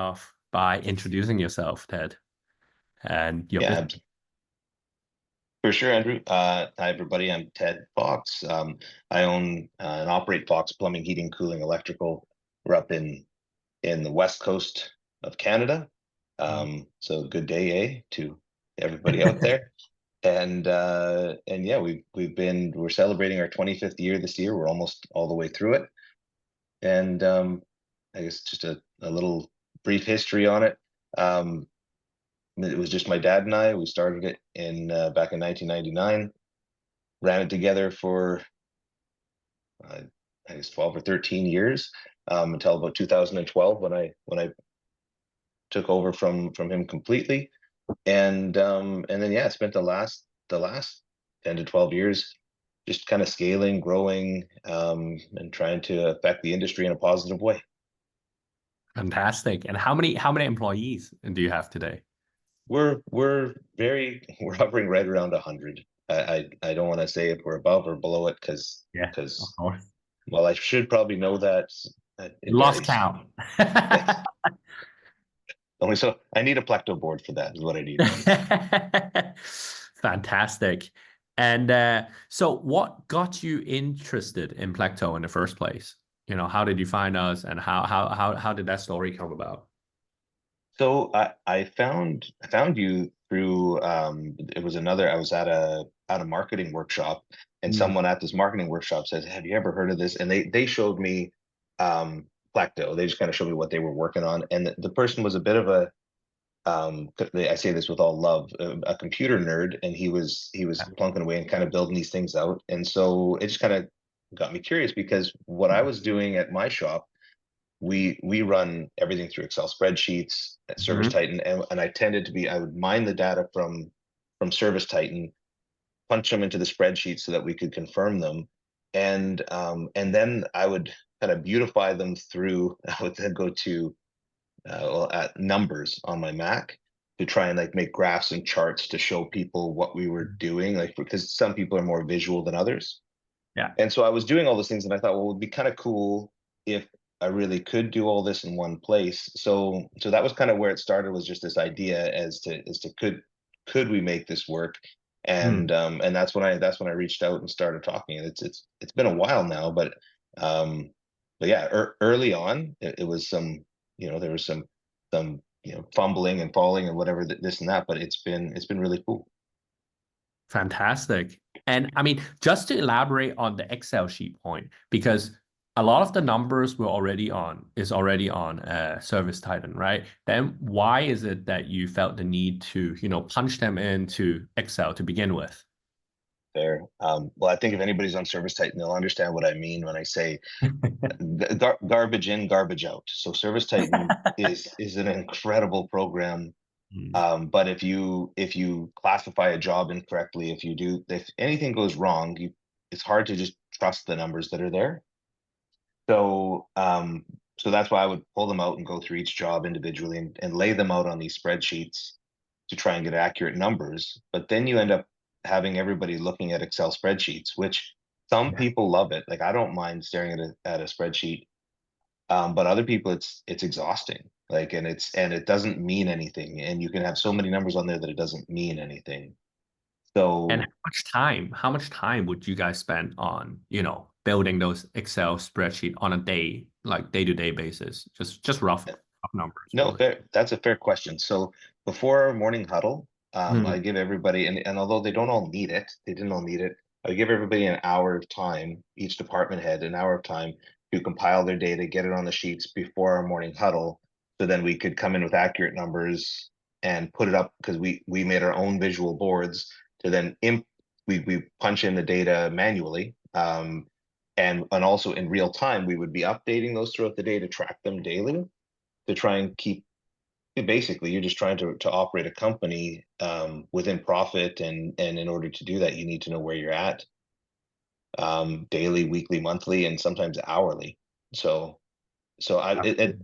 off by introducing yourself, Ted, and your Yeah, business. for sure, Andrew. Hi, everybody. I'm Ted Fox. I own and operate Fox Plumbing, Heating, Cooling, Electrical. We're up in the west coast of Canada. So good day, to everybody out there. And yeah, we're celebrating our 25th year this year. We're almost all the way through it. And I guess just a little brief history on it. Um, it was just my dad and I. We started it in back in 1999. Ran it together for uh, I guess 12 or 13 years until about 2012 when I took over from him completely. And then yeah, I spent the last 10 to 12 years just kind of scaling, growing, and trying to affect the industry in a positive way. Fantastic. And how many employees do you have today? We're hovering right around 100. I don't want to say if we're above or below it Yeah, of because course. well, I should probably know that. It Lost varies. count. Yes. Only so I need a Plecto board for that is what I need. Fantastic. And so what got you interested in Plecto in the first place? How did you find us and how did that story come about? So I found you through it was another I was at a marketing workshop, and Mm. someone at this marketing workshop says, "Have you ever heard of this?" And they showed me um Plecto. They just kind of showed me what they were working on. And the person was a bit of a I say this with all love, a computer nerd, and he was plunking away and kind of building these things out. And so it just kind of got me curious because what I was doing at my shop, we run everything through Excel spreadsheets at Mhm. ServiceTitan, and I would mine the data from ServiceTitan, punch them into the spreadsheet so that we could confirm them, and then I would kind of beautify them through. I would then go to at numbers on my Mac to try and like make graphs and charts to show people what we were doing, like because some people are more visual than others. Yeah. And so I was doing all those things, and I thought, well, it would be kind of cool if I really could do all this in one place. So that was kind of where it started, was just this idea as to could we make this work? Mm. And that's when I reached out and started talking. And it's been a while now, but yeah, early on, it was there was some fumbling and falling and whatever this and that, but it's been really cool. Fantastic. And I mean, just to elaborate on the Excel sheet point, because a lot of the numbers is already on Service Titan, right? Then why is it that you felt the need to, punch them into Excel to begin with? There. Well, I think if anybody's on ServiceTitan, they'll understand what I mean when I say garbage in, garbage out. So ServiceTitan is an incredible program. Mm. But if you classify a job incorrectly, if anything goes wrong, it's hard to just trust the numbers that are there. So that's why I would pull them out and go through each job individually and lay them out on these spreadsheets to try and get accurate numbers. But then you end up having everybody looking at Excel spreadsheets, which some Yeah. people love it. Like I don't mind staring at a spreadsheet, but other people it's exhausting. Like and it doesn't mean anything, and you can have so many numbers on there that it doesn't mean anything. And So how much time would you guys spend on, building those Excel spreadsheet on a day-to-day basis? Just rough numbers, no, really. that's a fair question. So before our morning huddle, I Mm. give everybody, and although they didn't all need it. I give everybody an hour of time, each department head an hour of time to compile their data, get it on the sheets before our morning huddle, so then we could come in with accurate numbers and put it up because we made our own visual boards to then we punch in the data manually. And also in real time, we would be updating those throughout the day to track them daily to try and keep basically you're just trying to operate a company within profit, and in order to do that you need to know where you're at daily, weekly, monthly, and sometimes hourly. So I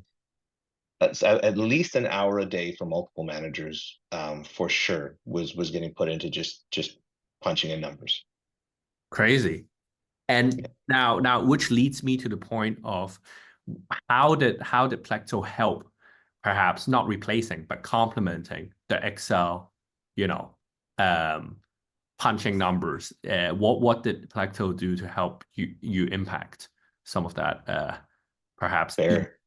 that's at least an hour a day for multiple managers, for sure was getting put into just punching in numbers. Crazy. And now, which leads me to the point of how did Plecto help perhaps not replacing, but complementing the Excel, you know, um, punching numbers. What did Plecto do to help you impact some of that, perhaps? Fair.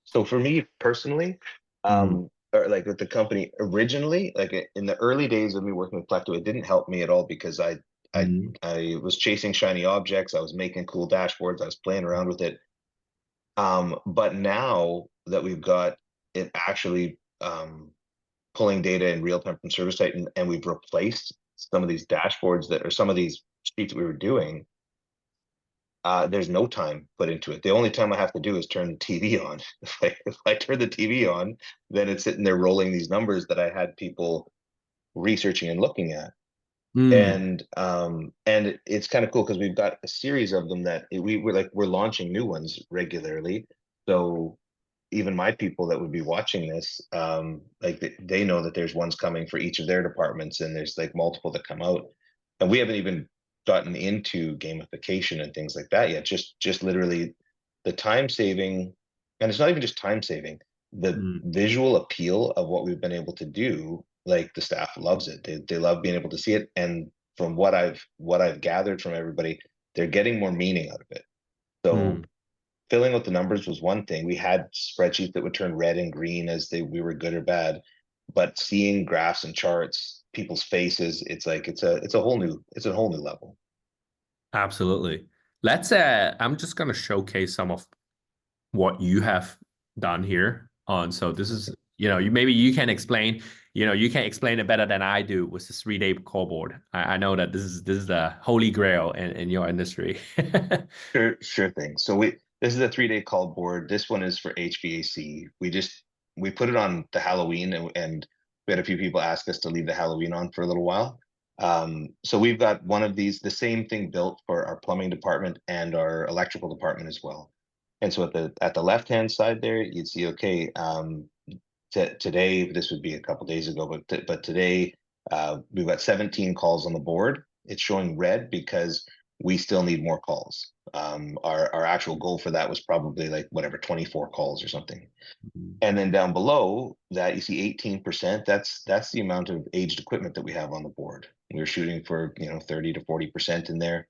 So for me personally, Mm, or like with the company originally, like in the early days of me working with Plecto, it didn't help me at all because I mm, I was chasing shiny objects. I was making cool dashboards. I was playing around with it. But now that we've got it actually pulling data in real time from ServiceTitan, and we've replaced some of these dashboards that or some of these sheets we were doing, there's no time put into it. The only time I have to do is turn the TV on. If I turn the TV on, then it's sitting there rolling these numbers that I had people researching and looking at. mm, And it's kind of cool because we've got a series of them that we're launching new ones regularly. So even my people that would be watching this, like they know that there's ones coming for each of their departments, and there's like multiple that come out, and we haven't even gotten into gamification and things like that yet. Just literally the time saving, and it's not even just time saving. The mm. visual appeal of what we've been able to do, like the staff loves it. They love being able to see it, and from what I've gathered from everybody, they're getting more meaning out of it. So Mm. filling out the numbers was one thing. We had spreadsheets that would turn red and green as we were good or bad, but seeing graphs and charts, people's faces, it's like it's a whole new level. Absolutely. Let's I'm just gonna showcase some of what you have done here on. So this is, you maybe you can explain, you can explain it better than I do with the 3-day call board. I know that this is the holy grail in your industry. Sure thing. So this is a 3-day call board. This one is for HVAC. We put it on the Halloween, and we had a few people ask us to leave the Halloween on for a little while. So we've got one of these, the same thing built for our plumbing department and our electrical department as well. And so at the left hand side there, you'd see, okay, today, this would be a couple days ago, but today we've got 17 calls on the board. It's showing red because we still need more calls. Our actual goal for that was probably like whatever 24 calls or something. And then down below that you see 18%. That's the amount of aged equipment that we have on the board. We're shooting for 30 to 40% in there.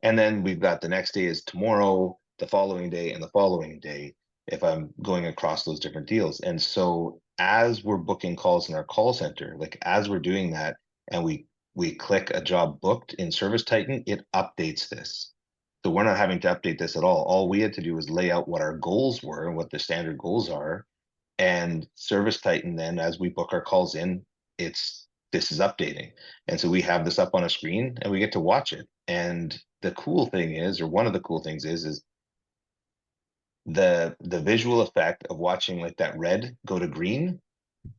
And then we've got the next day is tomorrow, the following day, and the following day, if I'm going across those different deals. And so as we're booking calls in our call center, like as we're doing that, and we click a job booked in ServiceTitan, it updates this. So we're not having to update this at all. All we had to do was lay out what our goals were and what the standard goals are. And ServiceTitan then, as we book our calls in, this is updating. And so we have this up on a screen and we get to watch it. And the cool thing is, or one of the cool things is the visual effect of watching like that red go to green.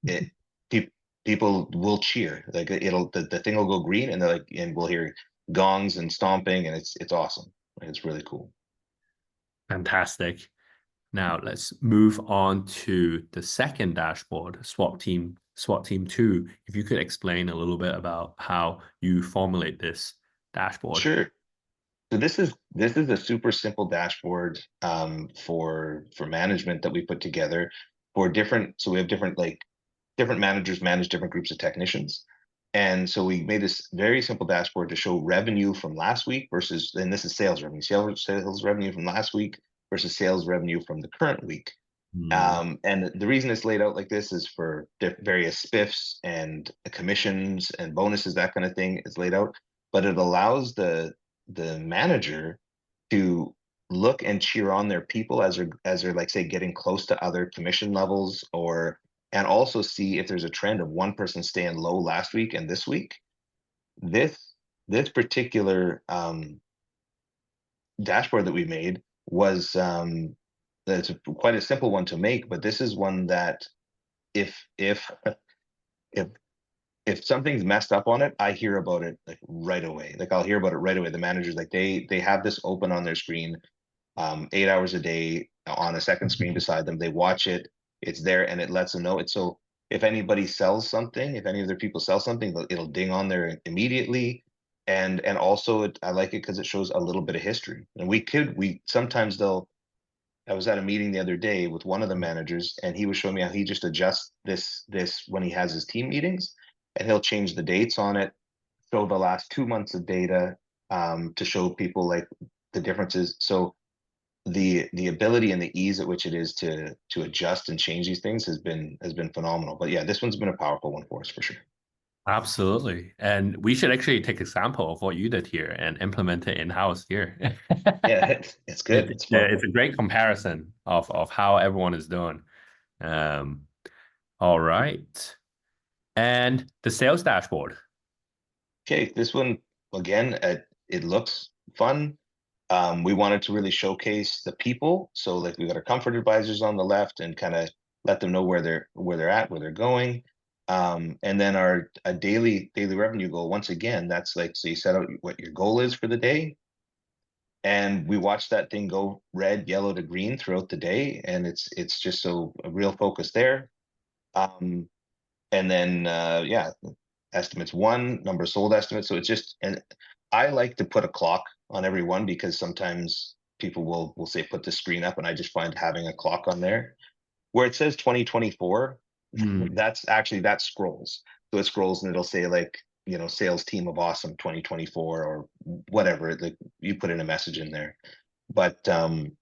It pe People will cheer. Like the thing will go green, and they're like, and we'll hear gongs and stomping, and it's awesome. It's really cool. Fantastic. Now let's move on to the second dashboard, SWAT Team 2. If you could explain a little bit about how you formulate this dashboard. Sure. So this is a super simple dashboard for management that we put together for different. So we have different managers manage different groups of technicians. And so we made this very simple dashboard to show revenue from last week versus, and this is sales revenue, sales revenue from last week versus sales revenue from the current week. Hmm. And the reason it's laid out like this is for various spiffs and commissions and bonuses, that kind of thing is laid out. But it allows the manager to look and cheer on their people as they're like say getting close to other commission levels, or and also see if there's a trend of one person staying low last week and this week. This particular dashboard that we made was that's quite a simple one to make, but this is one that if if if something's messed up on it, I hear about it like right away. Like I'll hear about it right away. The managers like they have this open on their screen 8 hours a day on a second screen beside them. They watch it, it's there, and it lets them know. It's so if anybody sells something, if any of their people sell something, it'll ding on there immediately. And also I like it because it shows a little bit of history. And we sometimes they'll I was at a meeting the other day with one of the managers, and he was showing me how he just adjusts this when he has his team meetings, and he'll change the dates on it, show the last 2 months of data, to show people like the differences. So the ability and the ease at which it is to adjust and change these things has been phenomenal. But yeah, this one's been a powerful one for us for sure. Absolutely. And we should actually take example of what you did here and implement it in-house here. Yeah, it's good. It's fun. It's a great comparison of how everyone is doing. Um, all right. And the sales dashboard. Okay, this one again, it looks fun. We wanted to really showcase the people. So like we got our comfort advisors on the left and kind of let them know where they're at, where they're going. And then our a daily revenue goal. Once again, that's like, so you set out what your goal is for the day, and we watch that thing go red, yellow to green throughout the day, and it's just so a real focus there. Um, and then yeah, estimates one, number sold estimates. So it's just, and I like to put a clock on every one because sometimes people will say put the screen up, and I just find having a clock on there where it says 2024, Hmm. that scrolls. So it scrolls and it'll say like, sales team of awesome 2024 or whatever. Like you put in a message in there. But and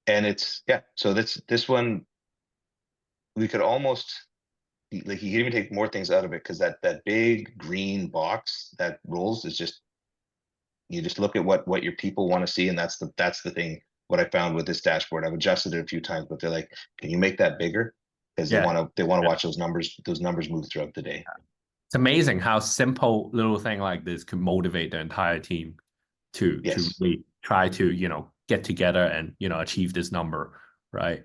it's, yeah, so this one we could almost, like, you can even take more things out of it, because that big green box that rolls is just, you just look at what your people want to see, and that's the thing. What I found with this dashboard, I've adjusted it a few times, but they're like, can you make that bigger? Because they Yeah. want to watch those numbers move throughout the day. It's amazing how simple little thing like this could motivate the entire team to Yes. really try to, get together and, achieve this number, right?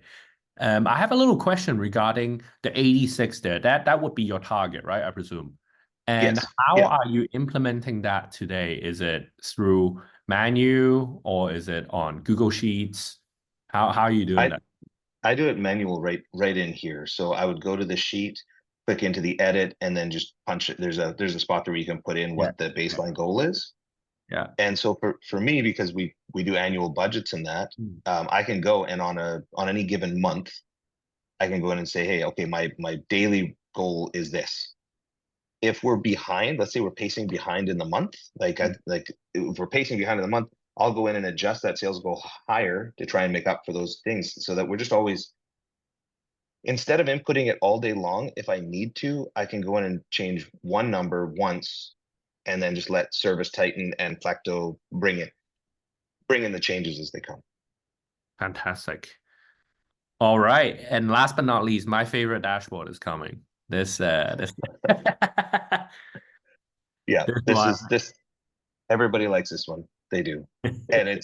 I have a little question regarding the 86 there. That would be your target, right? I presume. And Yes. how Yeah. are you implementing that today? Is it through Manu or is it on Google Sheets? How are you doing I that? I do it manual right in here. So I would go to the sheet, click into the edit, and then just punch it. There's a spot there where you can put in Yeah. what the baseline goal is. Yeah. And so for me, because we do annual budgets in that, Mm. I can go and on any given month, I can go in and say, hey, okay, my daily goal is this. If we're behind, let's say we're pacing behind in the month, like if we're pacing behind in the month, I'll go in and adjust that sales goal higher to try and make up for those things, so that we're just always, instead of inputting it all day long, if I need to, I can go in and change one number once, and then just let ServiceTitan and Plecto bring in the changes as they come. Fantastic. All right. And last but not least, my favorite dashboard is coming. This Yeah, this this one. is this everybody likes this one. They do. And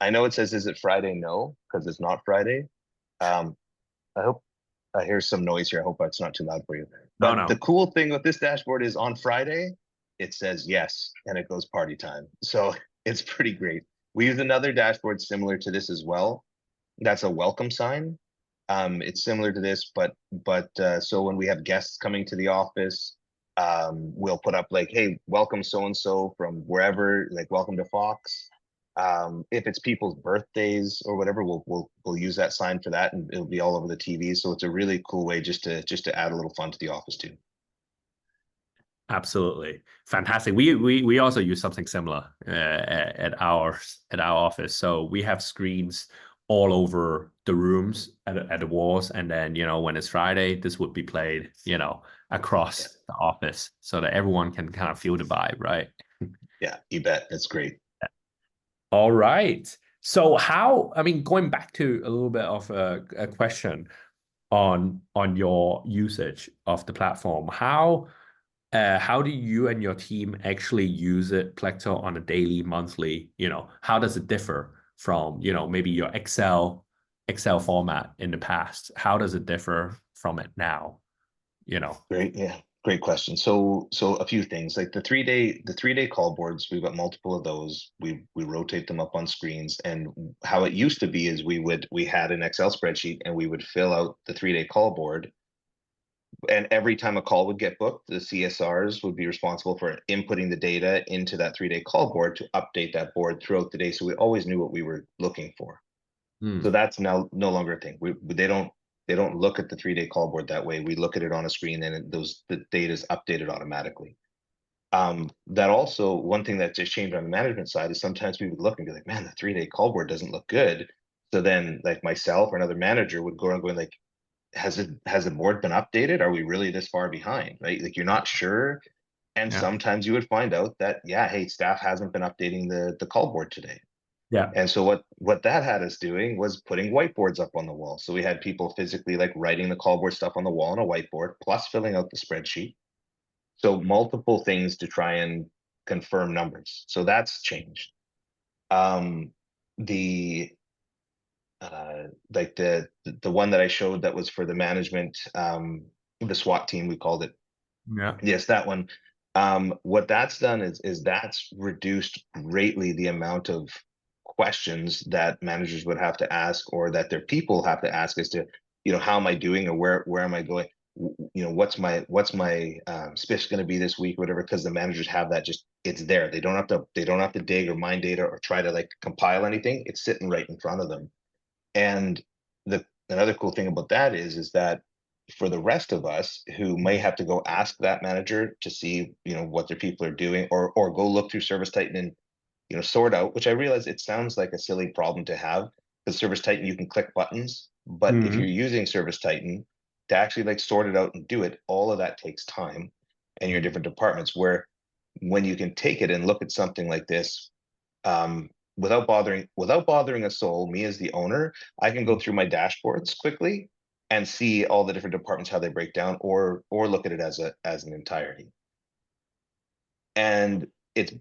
I know it says, is it Friday? No, because it's not Friday. Um, I hope I hear some noise here. I hope it's not too loud for you. No, But the no. cool thing with this dashboard is on Friday, it says yes, and it goes party time. So it's pretty great. We use another dashboard similar to this as well. That's a welcome sign. It's similar to this, but so when we have guests coming to the office, we'll put up like, hey, welcome so and so from wherever, like welcome to Fox. If it's people's birthdays or whatever, we'll use that sign for that, and it'll be all over the TV. So it's a really cool way just to add a little fun to the office too. Absolutely. Fantastic. We also use something similar at our office. So we have screens all over the rooms at the walls. And then, when it's Friday, this would be played, Yeah, across the office so that everyone can kind of feel the vibe, right? yeah, you bet. That's great. All right. So I mean, going back to a little bit of a question on your usage of the platform, how do you and your team actually use it, Plecto, on a daily, monthly? How does it differ from, maybe your Excel format in the past? How does it differ from it now? You know? Great, yeah, great question. So a few things, like the 3-day call boards, we've got multiple of those. We rotate them up on screens, and how it used to be is we had an Excel spreadsheet, and we would fill out the 3-day call board, and every time a call would get booked, the CSRs would be responsible for inputting the data into that 3-day call board to update that board throughout the day, so we always knew what we were looking for. So Mm. that's now no longer a thing. They don't look at the 3-day call board that way. We look at it on a screen, and the data is updated automatically. That also, one thing that just changed on the management side is sometimes we would look and be like, man, the 3-day call board doesn't look good. So then like myself or another manager would go around going like, has the board been updated? Are we really this far behind? Right? Like you're not sure. And Yeah. sometimes you would find out that, yeah, hey, staff hasn't been updating the call board today. Yeah. And so what that had us doing was putting whiteboards up on the wall. So we had people physically like writing the call board stuff on the wall on a whiteboard, plus filling out the spreadsheet. So multiple things to try and confirm numbers. So that's changed. Um, the like the one that I showed that was for the management, the SWAT team, we called it. Yeah. Yes, that one. What that's done is that's reduced greatly the amount of questions that managers would have to ask, or that their people have to ask, as to, how am I doing, or where am I going? What's my spiff going to be this week, whatever, because the managers have that, just it's there. They don't have to dig or mine data or try to like compile anything. It's sitting right in front of them. And another cool thing about that is that for the rest of us who may have to go ask that manager to see, what their people are doing, or go look through ServiceTitan and, sort out, which I realize it sounds like a silly problem to have, because ServiceTitan, you can click buttons, but if you're Mm. using ServiceTitan to actually like sort it out and do it, all of that takes time and your different departments, where when you can take it and look at something like this, without bothering a soul, me as the owner, I can go through my dashboards quickly and see all the different departments, how they break down, or look at it as an entirety. And it's,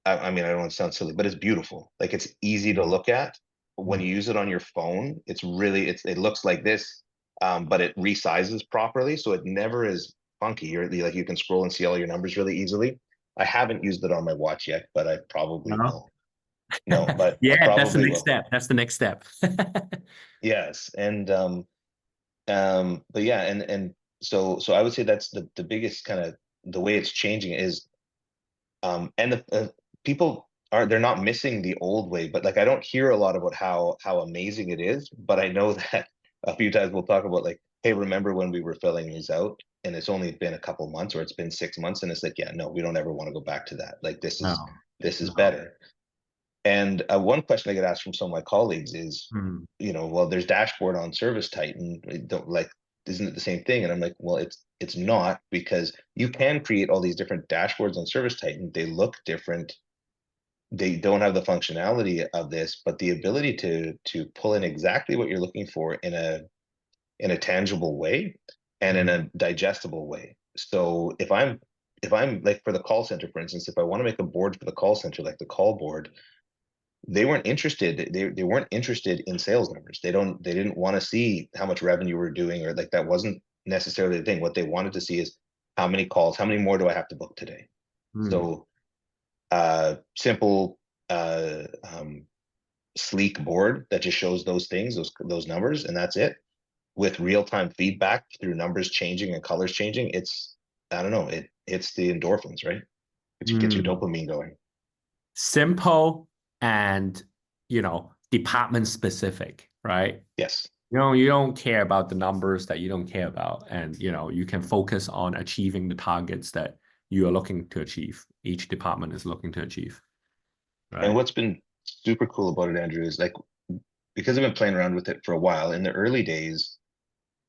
I mean, I don't want to sound silly, but it's beautiful. Like it's easy to look at. When Mm. you use it on your phone, it looks like this, but it resizes properly, so it never is funky. Like you can scroll and see all your numbers really easily. I haven't used it on my watch yet, but I probably No. will. No, but I Yeah, that's the probably next will. step. That's the next step. Yes, and but yeah, and so I would say that's the biggest kind of the way it's changing is, and the people they're not missing the old way, but like I don't hear a lot about how amazing it is, but I know that a few times we'll talk about like, hey, remember when we were filling these out, and it's only been a couple months, or it's been 6 months, and it's like, yeah, no, we don't ever want to go back to that. Like No. this is No. better. And one question I get asked from some of my colleagues is, Mm. well, there's dashboard on ServiceTitan. Don't like, isn't it the same thing? And I'm like, well, it's not, because you can create all these different dashboards on ServiceTitan. They look different. They don't have the functionality of this, but the ability to pull in exactly what you're looking for in a tangible way and in Mm. a digestible way. So if I'm like for the call center, for instance, if I want to make a board for the call center, like the call board, they weren't interested in sales numbers. They didn't want to see how much revenue we're doing, or like that wasn't necessarily the thing. What they wanted to see is how many calls, how many more do I have to book today? Mm. So simple, uh um sleek board that just shows those things, those numbers, and that's it, with real-time feedback through numbers changing and colors changing. It's, I don't know, it's the endorphins, right? It gets your Mm. dopamine going. Simple and, department specific, right? Yes. You don't care about the numbers that you don't care about. And, you can focus on achieving the targets that you are looking to achieve. Each department is looking to achieve, And right? what's been super cool about it, Andrew, is like, because I've been playing around with it for a while, in the early days,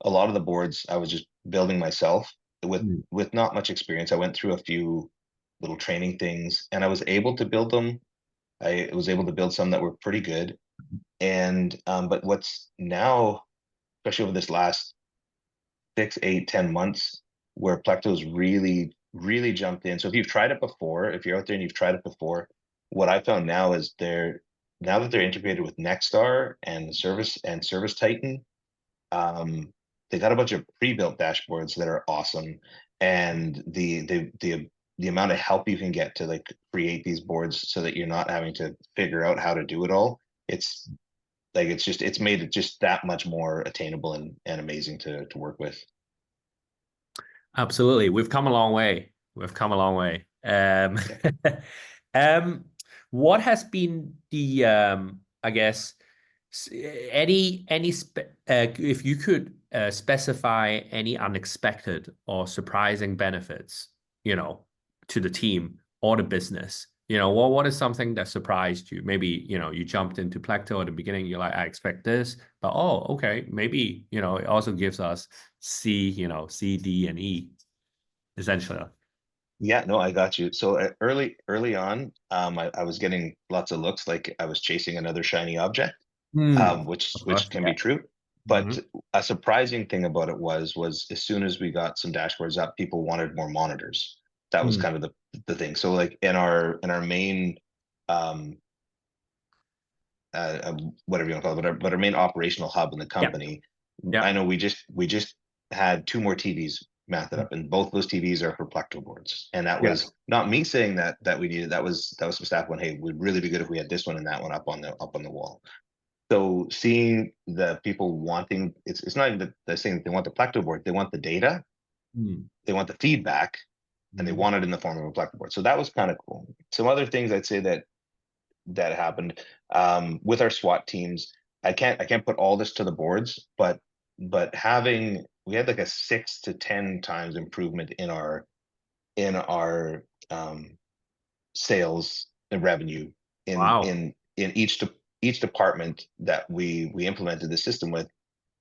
a lot of the boards I was just building myself with Mm. with not much experience. I went through a few little training things, and I was able to build them. I was able to build some that were pretty good. And but what's now, especially over this last 6, 8, 10 months, where Plecto's really, really jumped in. So if you've tried it before, if you're out there and you've tried it before, what I found now is now that they're integrated with Nexstar and ServiceTitan, um, they got a bunch of pre-built dashboards that are awesome, and the amount of help you can get to like create these boards so that you're not having to figure out how to do it all. It's like it's made it just that much more attainable and amazing to work with. Absolutely. We've come a long way. We've come a long way. Yeah. Um, what has been the, I guess, If you could specify any unexpected or surprising benefits, to the team or the business, what is something that surprised you? Maybe, you jumped into Plecto at the beginning, you're like, I expect this, but oh, okay, maybe, it also gives us C, D, and E, essentially. Yeah, no, I got you. So early on, I was getting lots of looks like I was chasing another shiny object, which Of course, can yeah. be true. Hmm. But a surprising thing about it was as soon as we got some dashboards up, people wanted more monitors. That was Mm. kind of the thing. So like in our main um whatever you want to call it, but our main operational hub in the Yeah, company, I yeah. know we just had two more TVs mounted up, and both those TVs are for Plecto boards. And that Yeah. was not me saying that we needed. That was some staff going, hey, would really be good if we had this one and that one up on the wall. So seeing the people wanting, it's not even that they're saying that they want the Plecto board, they want the data, Mm. they want the feedback, and they Mm. want it in the form of a Plecto board. So that was kind of cool. Some other things I'd say that happened with our SWAT teams. I can't put all this to the boards, but having we had like a 6 to 10 times improvement in our sales and revenue in Wow. in in each department that we implemented the system with.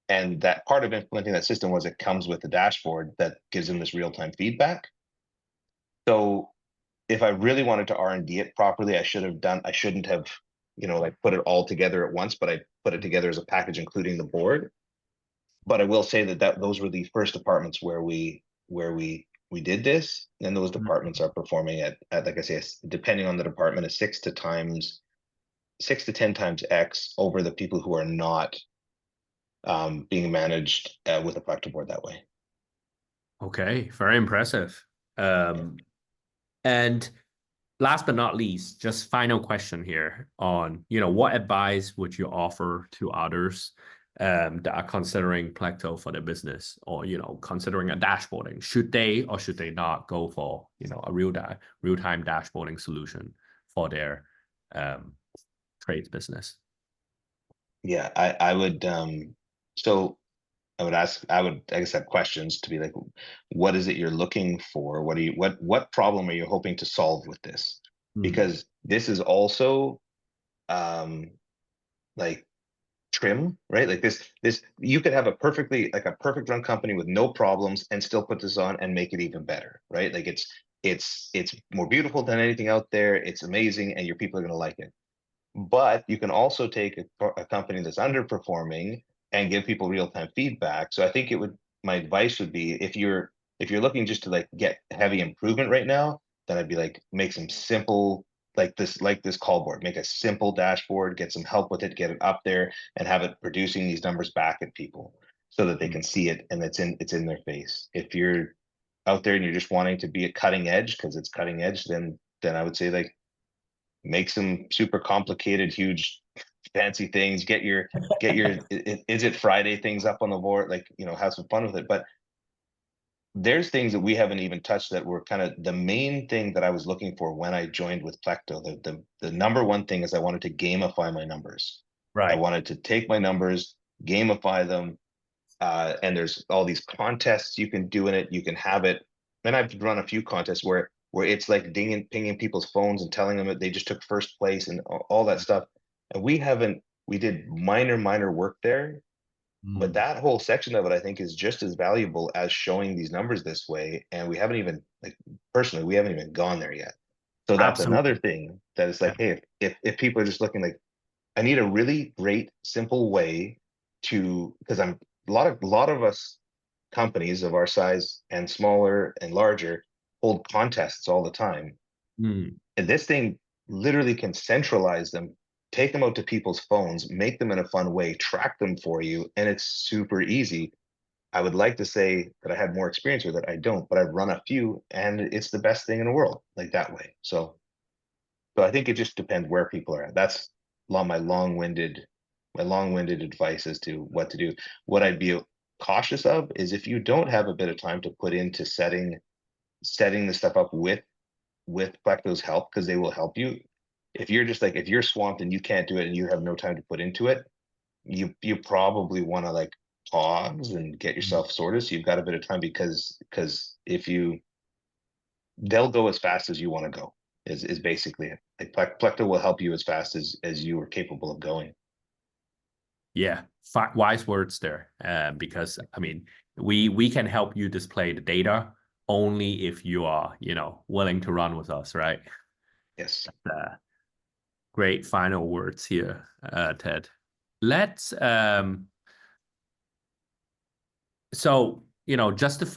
And that part of implementing that system was it comes with a dashboard that gives them this real-time feedback. So if I really wanted to R&D it properly, I shouldn't have, like put it all together at once, but I put it together as a package, including the board. But I will say that those were the first departments where we did this, and those Mm. departments are performing at like I say, depending on the department, a 6 to 10 times X over the people who are not being managed with a Plecto board that way. Okay, very impressive. Yeah. And last but not least, just final question here on, what advice would you offer to others that are considering Plecto for their business, or, considering a dashboarding? Should they or should they not go for, a real-time dashboarding solution for their um, trades business? Yeah, I would so I guess have questions to be like, what is it you're looking for? What problem are you hoping to solve with this? Mm. Because this is also um like trim, right? Like this you could have a perfect run company with no problems and still put this on and make it even better, right? Like it's more beautiful than anything out there. It's amazing, and your people are going to like it. But you can also take a company that's underperforming and give people real-time feedback. So I think my advice would be, if you're looking just to like get heavy improvement right now, then I'd be like, make some simple, like this call board, make a simple dashboard, get some help with it, get it up there, and have it producing these numbers back at people so that they Mm. can see it and it's in their face. If you're out there and you're just wanting to be a cutting edge because it's cutting edge, then I would say like make some super complicated, huge, fancy things. Get your is it Friday things up on the board, like, have some fun with it. But there's things that we haven't even touched that were kind of the main thing that I was looking for when I joined with Plecto. The number one thing is I wanted to gamify my numbers. I Right. wanted to take my numbers, gamify them, and there's all these contests you can do in it. You can have it. And I've run a few contests where it's like dinging, pinging people's phones and telling them that they just took first place and all that stuff. And we did minor work there, but Mm. that whole section of it, I think, is just as valuable as showing these numbers this way. And we haven't even, like, personally, we haven't even gone there yet. So that's another Absolutely. thing that is Yeah. like, hey, if people are just looking like, I need a really great, simple way because a lot of us companies of our size and smaller and larger hold contests all the time. Mm. And this thing literally can centralize them, take them out to people's phones, make them in a fun way, track them for you, and it's super easy. I would like to say that I had more experience with it. I don't, but I've run a few and it's the best thing in the world, like that way. So I think it just depends where people are at. That's my long-winded advice as to what to do. What I'd be cautious of is if you don't have a bit of time to put into setting the stuff up with Plecto's help, because they will help you. If you're swamped and you can't do it and you have no time to put into it, you probably want to like pause and get yourself sorted, so you've got a bit of time, because if you they'll go as fast as you want to go, is basically it. Like Plecto will help you as fast as you are capable of going. Yeah, wise words there. Because I mean, we can help you display the data only if you are, willing to run with us, right? Yes. Great final words here, Ted. Let's so, justify